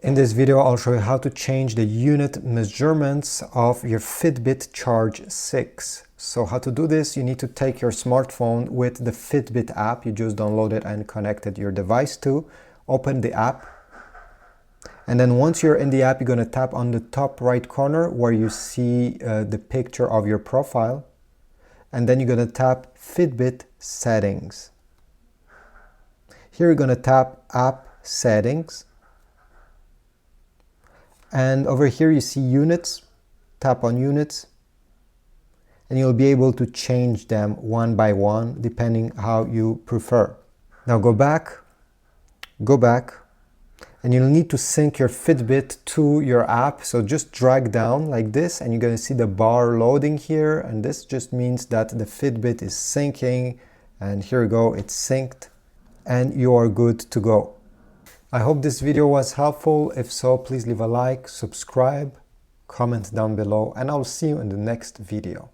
In this video, I'll show you how to change the unit measurements of your Fitbit Charge 6. So how to do this, you need to take your smartphone with the Fitbit app. You just downloaded and connected your device to. Open the app. And then once you're in the app, you're going to tap on the top right corner where you see the picture of your profile. And then you're going to tap Fitbit Settings. Here you're going to tap App Settings. And over here you see units, tap on units, and you'll be able to change them one by one depending how you prefer. Now go back, and you'll need to sync your Fitbit to your app. So just drag down like this and you're going to see the bar loading here, and this just means that the Fitbit is syncing, and here we go, it's synced, and you are good to go. I hope this video was helpful. If so, please leave a like, subscribe, comment down below, and I'll see you in the next video.